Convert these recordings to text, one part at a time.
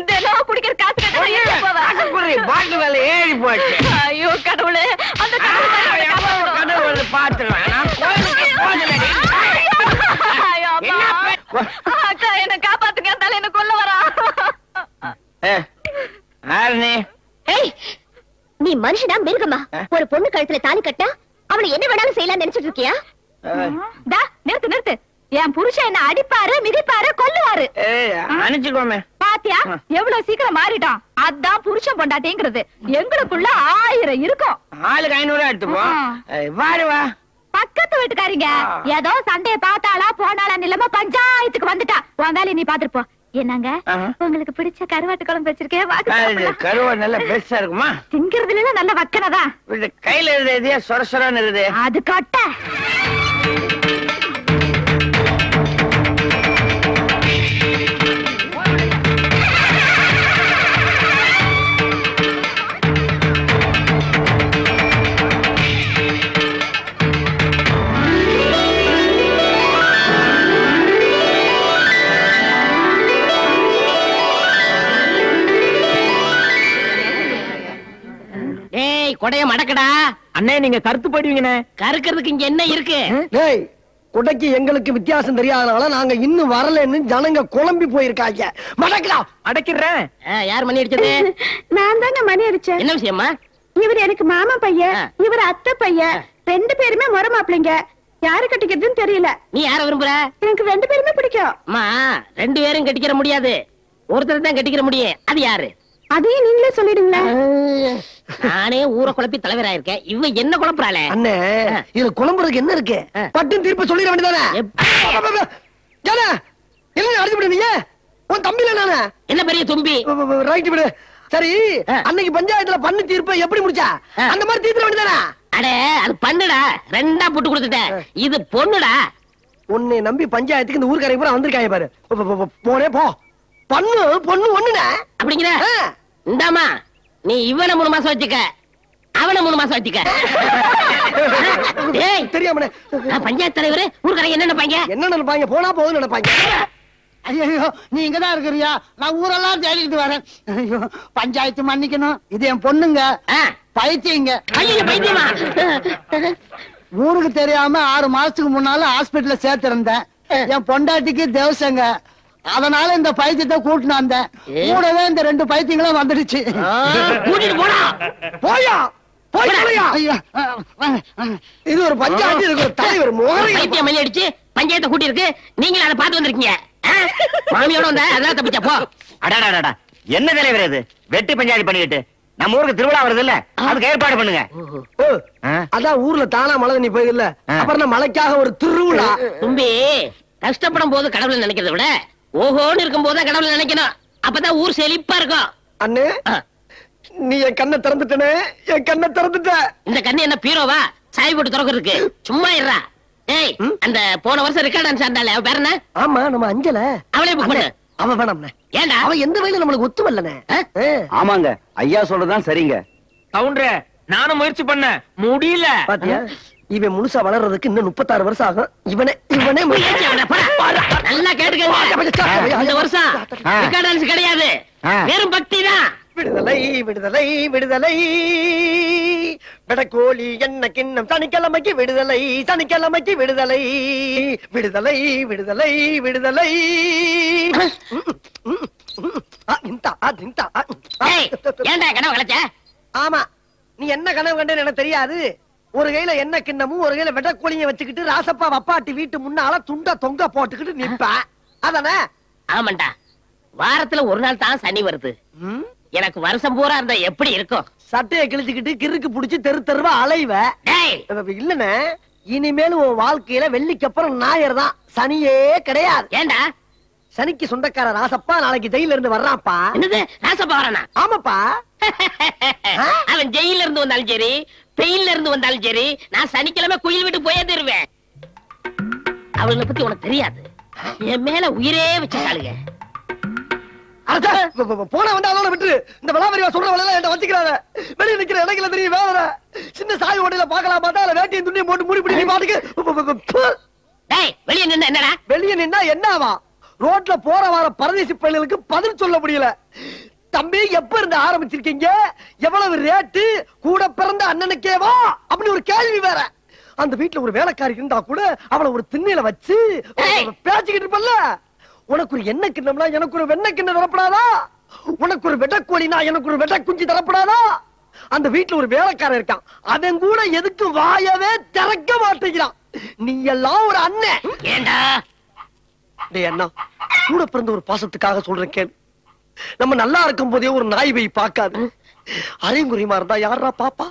தினம் குடிக்கிற காசு பாட்டு வேலை ஏறி போச்சு. ஐயோ கடவுளே, அந்த கடவுள் பாத்துருவேன். அக்கா என்ன காப்பாத்துங்க, தலை என்ன கொல்ல வரா. நீ மனுஷனா மிருகமா? ஒரு பொண்ணு கழுத்துல தாலி கட்டா அவனை என்ன வேணாலும் செய்யலாம் நினைச்சிட்டு இருக்கியா? நிறுத்து நிறுத்து. என் புருஷன் என்ன அடிப்பாரு, மிதிப்பாரு, கொல்லுவாரு. அனுப்பிச்சுக்கோமே. பாத்தியா எவ்வளவு சீக்கிரம் மாறிட்டான். அதான் புருஷன் பொண்டாட்டிங்கிறது. எங்களுக்குள்ள 1000 இருக்கும். ஆளுக்கு 500 எடுத்துப்போம். வாருவா. பக்கத்து வீட்டுக்காரிங்க ஏதோ சண்டைய பார்த்தாளா போனாளா நிலைமை பஞ்சாயத்துக்கு வந்துட்டா. உன் வேலையை நீ பாத்துட்டு போ. என்னங்க உங்களுக்கு பிடிச்ச கருவாட்டு குழம்பு வச்சிருக்கேன். கருவாடு நல்ல பெருசா இருக்குமா? திங்கிறதுல நல்ல வக்கனதான். கையில இருந்தே சொர சொரன்னு இருக்குது. அது கட்ட கொடைய மடக்கடா. அண்ணே நீங்க கருத்து போயிடுவீங்கண்ணே. கருக்கிறதுக்கு இங்க என்ன இருக்கு? டேய் கொடைக்கு எங்களுக்கு வித்தியாசம் தெரியாதனால நாங்க இன்னும் வரலன்னு ஜனங்க குழம்பி போயிருக்காங்க. மடக்கடா. அடக்கிறேன். யார் மணி அடிச்சது? நான் தாங்க மணி அடிச்சேன். என்ன விஷயமா? இவர் எனக்கு மாமா பையன், இவர் அத்தை பையன். 2 பேருமே முறை மாப்பிள்ளைங்க. யாரு கட்டிக்கிறதுன்னு தெரியல. நீ யார விரும்புற? எனக்கு 2 பேருமே பிடிக்கும். அம்மா 2 பேரும் கட்டிக்கிற முடியாது. ஒருத்தர் தான் கட்டிக்கிற முடியும். அது யாரு? அதையும் நீங்களே சொல்லிடுங்களேன். நானே ஊரை குழப்பி தலைவராயிருக்கேன். இவ என்ன குழப்பறாளே? அண்ணே இதுல குழம்புறதுக்கு என்ன இருக்கு? பட்டு தீர்ப்பு சொல்லிட வேண்டியதானே? என்ன அடிச்சு விடு. நீங்க உன் தம்பில நானே என்ன பெரிய தும்பி? ரைட் விடு. சரி அன்னைக்கு பஞ்சாயத்துல பண்ணு தீர்ப்பை எப்படி முடிச்சா? அந்த மாதிரி தீர்த்து வேண்டியதானே? அடே அது பண்ணுடா. 2ஆ போட்டு கொடுத்துட்டேன். இது பொண்ணுடா. உன்னை நம்பி பஞ்சாயத்துக்கு இந்த ஊர்க்காரங்க பூரா வந்திருக்காங்க பாரு. போனே போ. பண்ணு பொண்ணு ஒண்ணுனே அப்படிங்கிற. இந்தாமா நீ இவனை 3 மாசம் வச்சுக்க, அவனை 3 மாசம் வச்சுக்க. தெரியாம பஞ்சாயத்து தலைவர் ஊர்க்காரங்க என்ன நினைப்பாங்க? என்ன நினைப்பாங்க? போனா போதும் நினைப்பாங்க. ஐயோ நீ இங்கதான் இருக்கிறியா? நான் ஊரெல்லாம் தேடிட்டு வரேன். ஐயோ பஞ்சாயத்து மன்னிக்கணும். இது என் பொண்ணுங்க. பைத்தியங்க. ஐயோ பைத்தியமா? ஊருக்கு தெரியாம 6 மாசத்துக்கு முன்னால ஹாஸ்பிட்டல்ல சேர்த்திருந்தேன். என் பொண்டாட்டிக்கு தேவசங்க. அதனால இந்த பைத்தியத்தை கூட்டினு வந்தேன். கூடவே இந்த 2 பைத்தியங்களும் வந்துடுச்சு. கூட்டிட்டு போடா. போயா போயா. இது ஒரு பஞ்சாயத்து, இதுக்கு ஒரு தலைவர் பைத்தியம் மணி அடிச்சு பஞ்சாயத்தை கூட்டி இருக்கு. நீங்களும் அதை பார்த்து வந்திருக்கீங்க. மாமியோட வந்த அதான் தப்பிச்சா போ. அடாடாடா என்ன தலைவர் இது? வெட்டி பஞ்சாயத்து பண்ணிட்டு நம்ம ஊருக்கு திருவிழா வருது இல்ல, அதுக்கு ஏற்பாடு பண்ணுங்க. அதான் ஊர்ல தானா மழை தண்ணி போயிது இல்ல, அப்புறம் மழைக்காக ஒரு திருவிழா. தும்பி கஷ்டப்படும் போது கடவுளை நினைக்கிறத விட ஓஹோன்னு இருக்கும் போது கடவுளை நினைக்கணும். அப்பதான் ஊர் செழிப்பா இருக்கும். அண்ணே நீ என் கண்ணை திறந்துட்டனே. என் கண்ணை திறந்துட்ட. இந்த கண்ணு என்ன பீரோவா சாய் போட்டு திறக்கிறதுக்கு? சும்மா இருறா. ஏய் அந்த போன வருஷம் ரெக்கார்ட் டான்ஸ் ஆண்டாளே அவ பேர் என்ன? ஆமா நம்ம அஞ்சல. அவளே புக் பண்ணு. அவ வேணாம்ண்ணே. ஏண்டா? அவ எந்த வயல நம்மளுக்கு ஒத்து வரலண்ணே. ஆமாங்க ஐயா சொல்றதுதான் சரிங்க. கவுண்டரே நானும் முயற்சி பண்ண முடியல. பாத்தியா இவன் முழுசா வளர்றதுக்கு இன்னும் 36 வருஷம் ஆகும். இவனே நல்லா கேட்டுக்கங்க. இந்த வருஷம் ரெக்கார்ட் டான்ஸ் கிடையாது, வெறும் பக்தி தான். விடுதலை விடுதலை விடுதலை விடக்கோழி என்ன கிண்ணம் சனிக்கிழமைக்கு விடுதலை, சனிக்கிழமைக்கு விடுதலை. விடுதலை விடுதலை விடுதலை. ஏண்டா கனவு கலைச்ச? ஆமா நீ என்ன கனவு கண்டேன்னு எனக்கு தெரியாது. ஒரு கையில என்ன கிண்ணமும் ஒரு கையில வெட்டக்கோழிய வச்சுக்கிட்டு ராசப்பா வப்பாட்டி வீட்டு முன்னால துண்ட தொங்க போட்டுக்கிட்டு நிப்ப அதானே? ஆமாண்டா, வாரத்துல ஒரு நாள் தான் சனி வருது. எனக்கு வருஷம் பூரா இருந்தா எப்படி இருக்கும்? சட்டையை கிழிச்சுக்கிட்டு கிறுக்கு புடிச்சு தெரு தெருவா அலைவ. இல்லன்னு இனிமேல் உன் வாழ்க்கையில வெள்ளிக்கு அப்புறம் ஞாயிறு தான், சனியே கிடையாது. ஏண்டா? சனிக்கு சொந்தக்கார ராசப்பா நாளைக்கு ஜெயில இருந்து வர்றான்ப்பா. என்னது ராசப்பா வரானா? ஆமாப்பா. அவன் ஜெயில இருந்து வந்தாலும் சரி பெயில இருந்து வந்தாலும் சரி நான் சனிக்கிழமை குயில் விட்டு போயே தருவேன். அவளை பத்தி உனக்கு தெரியாது. என் மேல உயிரே வச்சாளுங்க. போன வந்து அதோட விட்டு இந்த விளாவரியா சொல்ற வேலை என்கிட்ட வச்சுக்கிறாங்க. வெளியே நிக்கிற இடங்கள தெரியும் வேற சின்ன சாய் ஓடையில பாக்கலாம் பார்த்தா அதுல வேட்டியும் துணியும் போட்டு மூடி பிடி பாட்டுக்கு. வெளியே நின்னா என்னடா? வெளியே நின்னா என்னவா? ரோட்ல போற வர பரதேசி பள்ளிகளுக்கு பதில் சொல்ல முடியல. தம்பி எப்ப இருந்து ஆரம்பிச்சிருக்கீங்க, எவ்வளவு ரேட்டு, கூட பிறந்த அண்ணனுக்கேவா அப்படி ஒரு கேள்வி வேற. அந்த வீட்டுல ஒரு வேலைக்காரி இருந்தா கூட அவளை ஒரு திண்ணையில வச்சு பேச்சுக்கிட்டு இருப்பல்ல. உனக்கு ஒரு எண்ணெய் கிண்ணம்னா எனக்கு ஒரு வெண்ணெய் கிண்ணம் தரப்படாதா? உனக்கு ஒரு வெட்டக்கோழினா எனக்கு ஒரு வெட்ட குஞ்சு தரப்படாதா? அந்த வீட்டுல ஒரு வேலைக்காரன் இருக்கான், அவன் கூட எதுக்கு வாயவே திறக்க மாட்டேங்கிறான். நீ எல்லாம் ஒரு அண்ணன். ஏண்டா டேய் அண்ணா, கூட பிறந்த ஒரு பாசத்துக்காக சொல்றேன் கேளு. நம்ம நல்லா இருக்கும் போதே ஒரு நாய் போய் பார்க்காது. அரைங்குறிமா இருந்தா யாரா பாப்பா?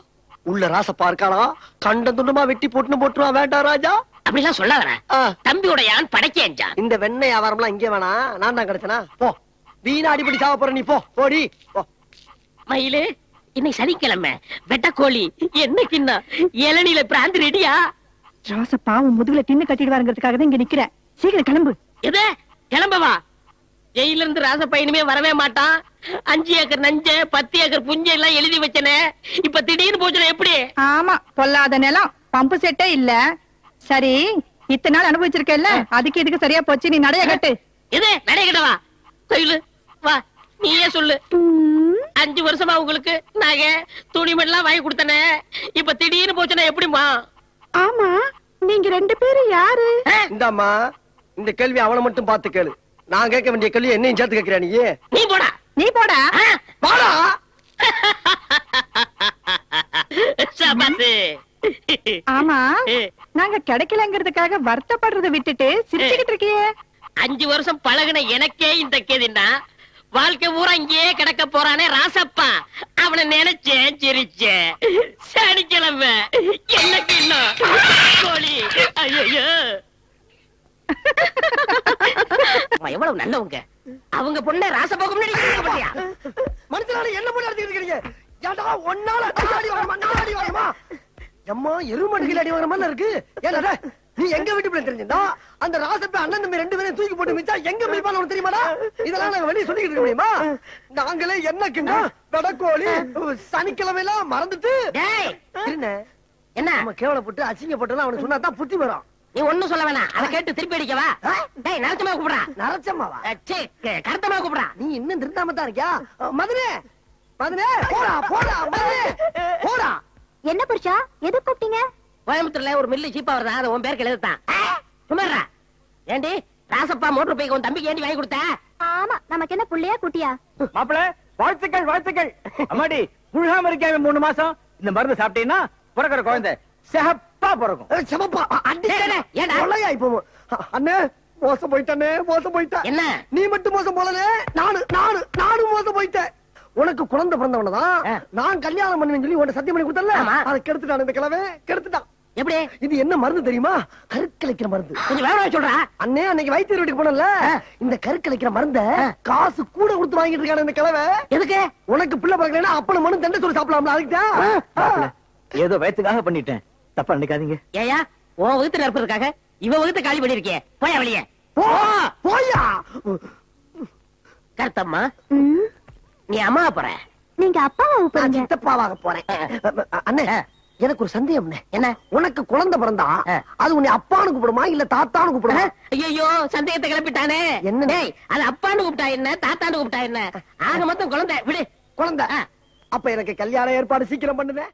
உள்ள ராசப்பா இருக்கானா, கண்ட துண்டமா வெட்டி போட்டுருவா. வேண்டாம் ராஜா, அப்படிலாம் சொல்லாதடா. தம்பியோட யான் படைக்கேஞ்சா. இந்த வெண்ணெய் வியாபாரம்லாம் இங்கே வேணா, நான் தான் கிடைச்சனா. போ, வீணா அடிப்படி சாவ போற நீ. போ போடி போ. மயிலு, இன்னைக்கு சனிக்கிழமை, வெட்டக்கோழி என்ன கிண்ணா, இளநில பிராந்தி ரெடியா? ராசப்பா உன் முதுகுல தின்னு கட்டிடுவாருங்கிறதுக்காக தான் இங்க நிக்கிறேன். சீக்கிரம் கிளம்பு. எது கிளம்பவா? ஜெயில இருந்து ராசப்பா இனிமே வரவே மாட்டான். 5 ஏக்கர் நஞ்ச 10 ஏக்கர் புஞ்ச எல்லாம் எழுதி வச்சனே, இப்ப திடீர்னு போச்சுனா எப்படி? ஆமா, பொல்லாத நிலம், பம்பு செட்டே இல்ல. சரி, இத்தனை நாள் அனுபவிச்சிருக்கல, அதுக்கு இதுக்கு சரியா போச்சு. நீ நடைய கட்டு. எது நடைய கட்டவா? கோயிலு வா, நீயே சொல்லு. 5 வருஷமா உங்களுக்கு நகை துணிமெல்லாம் வாங்கி கொடுத்தனே, இப்ப திடீர்னு போச்சுனா எப்படிமா? ஆமா, நீங்க 2 பேரும் யாரு? இந்தாம்மா, இந்த கேள்வி அவனை மட்டும் பார்த்து கேளு. நான் கேட்க வேண்டிய கேள்வி என்னையும் சேர்த்து கேட்கிறா நீ. நீ போடா. நீ போடா. வாடா. சபாத்து. ஆமா, நாங்க கிடைக்கலங்கிறதுக்காக வருத்தப்படுறத விட்டுட்டு சிரிச்சுக்கிட்டு இருக்கியே. 5 வருஷம் பழகுன எனக்கே இந்த கேதின்னா, வாழ்க்கை ஊரா இங்கேயே கிடக்க போறானே ராசப்பா, அவனை நினைச்சேன் சிரிச்சேன். சனிக்கிழமை என்ன கிண்ணம் கோழி. ஐயோ, எவ்வளவு நல்லவங்க. அவங்க பொண்ணை ராசப்போக்கு முன்னாடி மனுஷனால என்ன பண்ணி நடத்திட்டு இருக்கீங்க? ஏண்டா ஒன்னால அடி வாங்கமா, நான் அடி வாங்கமா? அம்மா எருமடிகள் அடி வாங்குற மாதிரி இருக்கு. ஏன்டா நீ எங்க வீட்டு பிள்ளை தெரிஞ்சிருந்தா அந்த ராசப்ப அண்ணன் தம்பி 2 பேரையும் தூக்கி போட்டு மிச்சா எங்க மிதிப்பான்னு உனக்கு தெரியுமாடா? இதெல்லாம் நாங்க வெளியே சொல்லிக்கிட்டு இருக்க முடியுமா? நாங்களே என்ன கிண்டா வெடக்கோழி சனிக்கிழமையெல்லாம் மறந்துட்டு என்ன நம்ம கேவலப்பட்டு அசிங்கப்பட்டு அவனுக்கு சொன்னா தான் புத்தி வரும். நீ ஒண்ணும் சொல்ல வேணாம், அதை கேட்டு திருப்பி அடிக்கவா? டேய், நரச்சமா கூப்பிடுறா. நரச்சம்மாவா? கருத்தமா கூப்பிடுறா. நீ இன்னும் திருந்தாம தான் இருக்கியா? மதுரை மதுரை போடா போடா மதுரை போடா. என்ன புருஷா, எது கூப்பிட்டீங்க? கோயம்புத்தூர்ல ஒரு மில்லு சீப்பா வருதா, அது உன் பேருக்கு எழுதுதான். சும்மாறா. ஏண்டி ராசப்பா மோட்டர் பைக் உன் தம்பிக்கு ஏண்டி வாங்கி கொடுத்த? ஆமா, நமக்கு என்ன புள்ளையா குட்டியா? மாப்பிள வாழ்த்துக்கள் வாழ்த்துக்கள். அம்மாடி புழுகாம இருக்கேன் 3 மாசம். இந்த மருந்து சாப்பிட்டீங்கன்னா பிறக்கிற குழந்தை சிகப்பா பிறக்கும். சிவப்பா ஏண்டா? இப்போ அண்ணே மோசம் போயிட்டானே, மோசம் போயிட்டேன். என்ன நீ மட்டும் மோசம் போலனே, நானும் மோசம் போயிட்டேன். உனக்கு குழந்தை பிறந்தவனதான் நான் கல்யாணம் பண்ணுவேன்னு சொல்லி உன்னை சத்தியம் பண்ணி கொடுத்தல, அதை கெடுத்துட்டான். இந்த கிழமை கெடுத்துட்டான். எப்படி? இது என்ன மருந்து தெரியுமா? கருக்கலைக்கிற மருந்து. கொஞ்சம் வேற சொல்றா. அண்ணே அன்னைக்கு வைத்தியர் வீட்டுக்கு போனல, இந்த கருக்கலைக்கிற மருந்த காசு கூட கொடுத்து வாங்கிட்டு இருக்கான இந்த கிழமை. எதுக்கு? உனக்கு பிள்ளை பிறக்கலன்னா அப்பன மனு தண்டை சொல்லி சாப்பிடலாம்ல, அதுக்குதான். ஏதோ வயத்துக்காக பண்ணிட்டேன், தப்பா நினைக்காதீங்க. ஏயா உன் வகுத்துல இருப்பதற்காக இவ வகுத்த காலி பண்ணிருக்கே, போயா வெளியே போயா. கருத்தம்மா, நீ அம்மா போற, நீங்க அப்பாவை போறீங்க. சித்தப்பாவாக போறேன். அண்ணே எனக்கு ஒரு சந்தேகம். என்ன? உனக்கு குழந்தை பிறந்தா அது உன்னை அப்பான்னு கூப்பிடுமா இல்ல தாத்தான்னு கூப்பிடுமா? ஐயோ சந்தேகத்தை கிளப்பிட்டானே. என்ன? அது அப்பான்னு கூப்பிட்டா என்ன, தாத்தான்னு கூப்பிட்டா என்ன, ஆக மொத்தம் குழந்தை விடு. குழந்தை. அப்ப எனக்கு கல்யாண ஏற்பாடு சீக்கிரம் பண்ணுவேன்.